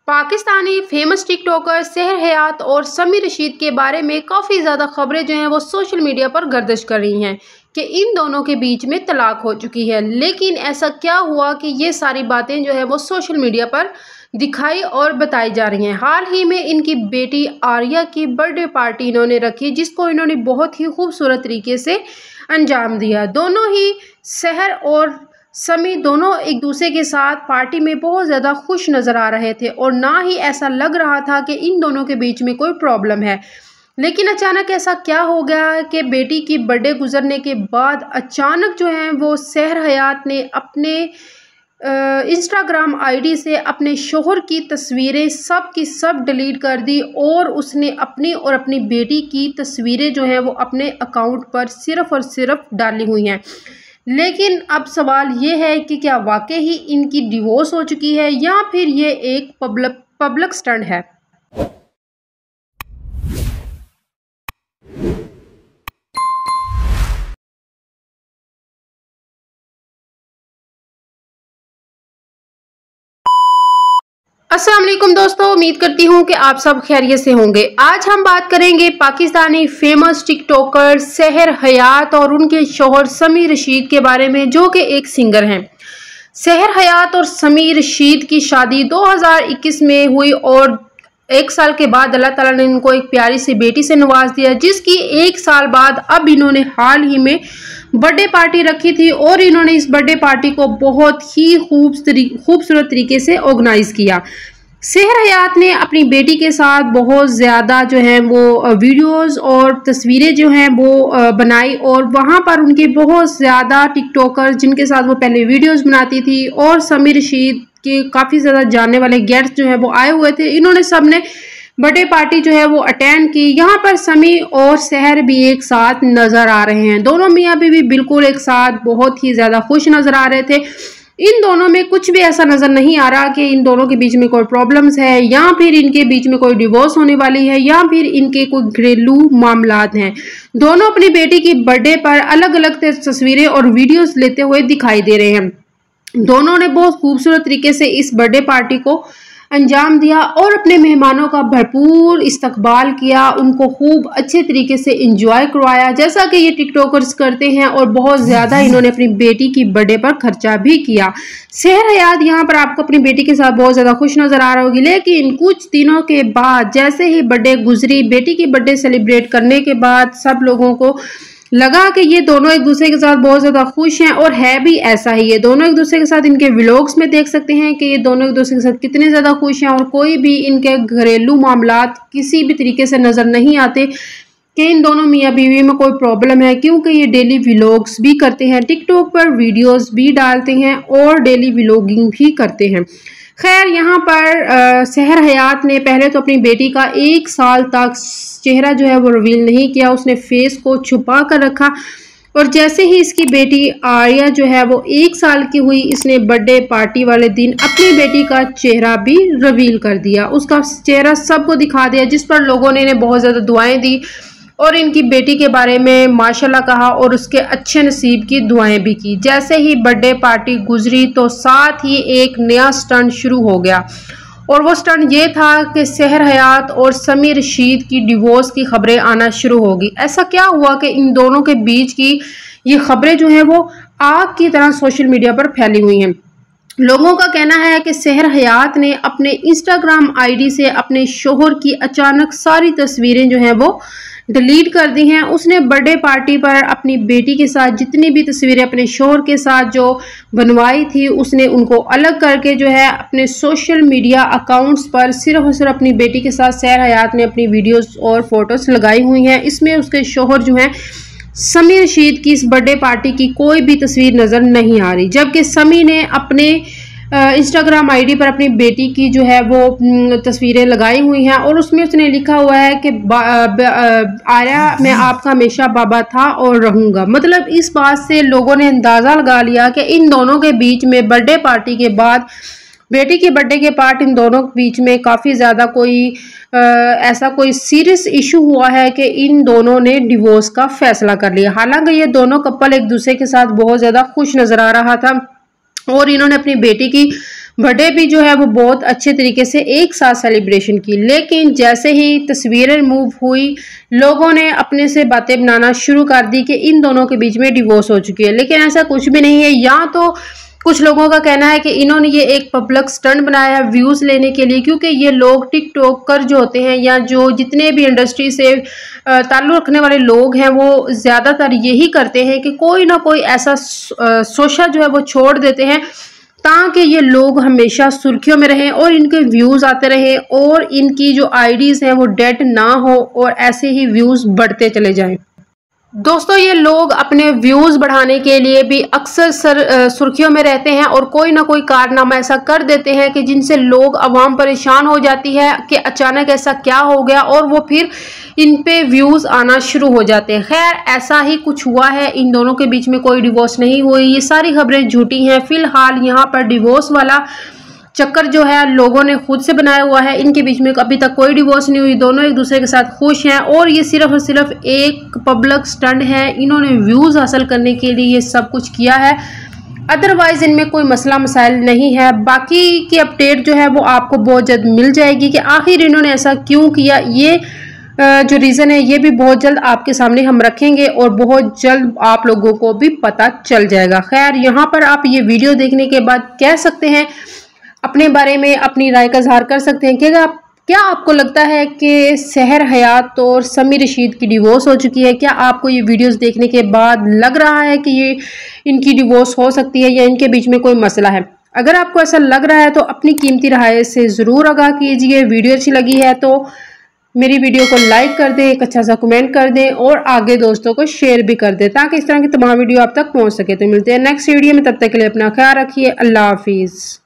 Pakistani famous TikToker सेहर हयात और समी रशीद के बारे में काफ़ी ज़्यादा खबरें जो हैं वो सोशल मीडिया पर गर्दिश कर रही हैं कि इन दोनों के बीच में तलाक हो चुकी है। लेकिन ऐसा क्या हुआ कि ये सारी बातें जो है वो सोशल मीडिया पर दिखाई और बताई जा रही हैं। हाल ही में इनकी बेटी आर्या की बर्थडे पार्टी इन्होंने रखी, जिसको इन्होंने बहुत ही खूबसूरत तरीके से अंजाम दिया। दोनों ही सेहर और समी दोनों एक दूसरे के साथ पार्टी में बहुत ज़्यादा खुश नज़र आ रहे थे और ना ही ऐसा लग रहा था कि इन दोनों के बीच में कोई प्रॉब्लम है। लेकिन अचानक ऐसा क्या हो गया कि बेटी की बर्थडे गुजरने के बाद अचानक जो है वो सेहर हयात ने अपने इंस्टाग्राम आईडी से अपने शोहर की तस्वीरें सब की सब डिलीट कर दी और उसने अपनी और अपनी बेटी की तस्वीरें जो हैं वो अपने अकाउंट पर सिर्फ़ और सिर्फ डाली हुई हैं। लेकिन अब सवाल ये है कि क्या वाकई ही इनकी डिवोर्स हो चुकी है या फिर ये एक पब्लिक स्टंट है। अस्सलाम वालेकुम दोस्तों, उम्मीद करती हूँ कि आप सब खैरियत से होंगे। आज हम बात करेंगे पाकिस्तानी फेमस टिकटॉकर सेहर हयात और उनके शौहर समी रशीद के बारे में, जो कि एक सिंगर हैं। सेहर हयात और समी रशीद की शादी 2021 में हुई और 1 साल के बाद अल्लाह ताला ने इनको एक प्यारी सी बेटी से नवाज दिया, जिसकी 1 साल बाद अब इन्होंने हाल ही में बर्थडे पार्टी रखी थी और इन्होंने इस बर्थडे पार्टी को बहुत ही खूबसूरत तरीके से ऑर्गेनाइज किया। सेहर हयात ने अपनी बेटी के साथ बहुत ज़्यादा जो है वो वीडियोस और तस्वीरें जो हैं वो बनाई और वहाँ पर उनके बहुत ज़्यादा टिकटॉकर जिनके साथ वो पहले वीडियोस बनाती थी और समी रशीद के काफ़ी ज़्यादा जानने वाले गेस्ट जो हैं वो आए हुए थे। इन्होंने सब ने बर्थडे पार्टी जो है वो अटेंड की। यहाँ पर समी और सेहर भी एक साथ नज़र आ रहे हैं। दोनों मियाँ बीवी बिल्कुल एक साथ बहुत ही ज़्यादा खुश नज़र आ रहे थे। इन दोनों में कुछ भी ऐसा नज़र नहीं आ रहा कि इन दोनों के बीच में कोई प्रॉब्लम्स है या फिर इनके बीच में कोई डिवोर्स होने वाली है या फिर इनके कोई घरेलू मामलात हैं। दोनों अपनी बेटी की बर्थडे पर अलग अलग तस्वीरें और वीडियोस लेते हुए दिखाई दे रहे हैं। दोनों ने बहुत खूबसूरत तरीके से इस बर्थडे पार्टी को अंजाम दिया और अपने मेहमानों का भरपूर इस्तकबाल किया, उनको खूब अच्छे तरीके से एंजॉय करवाया, जैसा कि ये टिकटॉकर्स करते हैं। और बहुत ज़्यादा इन्होंने अपनी बेटी की बर्थडे पर खर्चा भी किया। सेहर हयात यहाँ पर आपको अपनी बेटी के साथ बहुत ज़्यादा खुश नज़र आ रहा होगी, लेकिन कुछ दिनों के बाद जैसे ही बर्थडे गुजरी, बेटी की बर्थडे सेलिब्रेट करने के बाद सब लोगों को लगा कि ये दोनों एक दूसरे के साथ बहुत ज़्यादा खुश हैं और है भी ऐसा ही। ये दोनों एक दूसरे के साथ इनके व्लॉग्स में देख सकते हैं कि ये दोनों एक दूसरे के साथ कितने ज़्यादा खुश हैं और कोई भी इनके घरेलू मामलात किसी भी तरीके से नज़र नहीं आते कि इन दोनों मियाँ बीवी में कोई प्रॉब्लम है, क्योंकि ये डेली व्लॉग्स भी करते हैं, टिकटॉक पर वीडियोज़ भी डालते हैं और डेली व्लॉगिंग भी करते हैं। खैर, यहाँ पर सेहर हयात ने पहले तो अपनी बेटी का 1 साल तक चेहरा जो है वो रिवील नहीं किया, उसने फेस को छुपा कर रखा और जैसे ही इसकी बेटी आर्या जो है वो 1 साल की हुई, इसने बर्थडे पार्टी वाले दिन अपनी बेटी का चेहरा भी रिवील कर दिया। उसका चेहरा सबको दिखा दिया, जिस पर लोगों ने इन्हें बहुत ज़्यादा दुआएं दी और इनकी बेटी के बारे में माशाल्लाह कहा और उसके अच्छे नसीब की दुआएं भी की। जैसे ही बर्थडे पार्टी गुजरी तो साथ ही एक नया स्टंट शुरू हो गया और वो स्टंट ये था कि सेहर हयात और समी रशीद की डिवोर्स की खबरें आना शुरू होगी। ऐसा क्या हुआ कि इन दोनों के बीच की ये खबरें जो हैं वो आग की तरह सोशल मीडिया पर फैली हुई हैं। लोगों का कहना है कि सेहर हयात ने अपने इंस्टाग्राम आईडी से अपने शोहर की अचानक सारी तस्वीरें जो हैं वो डिलीट कर दी हैं। उसने बर्थडे पार्टी पर अपनी बेटी के साथ जितनी भी तस्वीरें अपने शोहर के साथ जो बनवाई थी, उसने उनको अलग करके जो है अपने सोशल मीडिया अकाउंट्स पर सिर्फ और सिर्फ अपनी बेटी के साथ सेहर हयात ने अपनी वीडियोस और फोटोज़ लगाई हुई हैं। इसमें उसके शोहर जो हैं समी रशीद की इस बर्थडे पार्टी की कोई भी तस्वीर नज़र नहीं आ रही, जबकि समी ने अपने इंस्टाग्राम आईडी पर अपनी बेटी की जो है वो तस्वीरें लगाई हुई हैं और उसमें उसने लिखा हुआ है कि आर्या मैं आपका हमेशा बाबा था और रहूँगा। मतलब इस बात से लोगों ने अंदाज़ा लगा लिया कि इन दोनों के बीच में बर्थडे पार्टी के बाद बेटी के बर्थडे के पार्ट इन दोनों के बीच में काफ़ी ज़्यादा कोई ऐसा कोई सीरियस इशू हुआ है कि इन दोनों ने डिवोर्स का फैसला कर लिया। हालांकि ये दोनों कपल एक दूसरे के साथ बहुत ज़्यादा खुश नज़र आ रहा था और इन्होंने अपनी बेटी की बर्थडे भी जो है वो बहुत अच्छे तरीके से एक साथ सेलिब्रेशन की। लेकिन जैसे ही तस्वीरें मूव हुई, लोगों ने अपने से बातें बनाना शुरू कर दी कि इन दोनों के बीच में डिवोर्स हो चुकी है। लेकिन ऐसा कुछ भी नहीं है। या तो कुछ लोगों का कहना है कि इन्होंने ये एक पब्लिक स्टंट बनाया है व्यूज़ लेने के लिए, क्योंकि ये लोग टिकटॉकर जो होते हैं या जो जितने भी इंडस्ट्री से ताल्लुक़ रखने वाले लोग हैं, वो ज़्यादातर यही करते हैं कि कोई ना कोई ऐसा शोशा जो है वो छोड़ देते हैं ताकि ये लोग हमेशा सुर्खियों में रहें और इनके व्यूज़ आते रहें और इनकी जो आईडीज़ हैं वो डेड ना हो और ऐसे ही व्यूज़ बढ़ते चले जाएं। दोस्तों, ये लोग अपने व्यूज़ बढ़ाने के लिए भी अक्सर सुर्खियों में रहते हैं और कोई ना कोई कारनामा ऐसा कर देते हैं कि जिनसे लोग अवाम परेशान हो जाती है कि अचानक ऐसा क्या हो गया, और वो फिर इन पे व्यूज़ आना शुरू हो जाते हैं। खैर, ऐसा ही कुछ हुआ है। इन दोनों के बीच में कोई डिवोर्स नहीं हुई। ये सारी खबरें झूठी हैं। फिलहाल यहाँ पर डिवोर्स वाला चक्कर जो है लोगों ने खुद से बनाया हुआ है। इनके बीच में अभी तक कोई डिवोर्स नहीं हुई। दोनों एक दूसरे के साथ खुश हैं और ये सिर्फ और सिर्फ एक पब्लिक स्टंट है। इन्होंने व्यूज़ हासिल करने के लिए ये सब कुछ किया है, अदरवाइज़ इनमें कोई मसला मसाइल नहीं है। बाकी की अपडेट जो है वो आपको बहुत जल्द मिल जाएगी कि आखिर इन्होंने ऐसा क्यों किया। ये जो रीज़न है ये भी बहुत जल्द आपके सामने हम रखेंगे और बहुत जल्द आप लोगों को भी पता चल जाएगा। खैर, यहाँ पर आप ये वीडियो देखने के बाद कह सकते हैं, अपने बारे में अपनी राय का इज़हार कर सकते हैं कि क्या आपको लगता है कि सहर हयात और समी रशीद की डिवोर्स हो चुकी है? क्या आपको ये वीडियोस देखने के बाद लग रहा है कि ये इनकी डिवोर्स हो सकती है या इनके बीच में कोई मसला है? अगर आपको ऐसा लग रहा है तो अपनी कीमती राय से ज़रूर आगाह कीजिए। वीडियो अच्छी लगी है तो मेरी वीडियो को लाइक कर दें, एक अच्छा सा कमेंट कर दें और आगे दोस्तों को शेयर भी कर दें ताकि इस तरह की तमाम वीडियो आप तक पहुँच सके। तो मिलते हैं नेक्स्ट वीडियो में, तब तक के लिए अपना ख्याल रखिए। अल्लाह हाफिज़।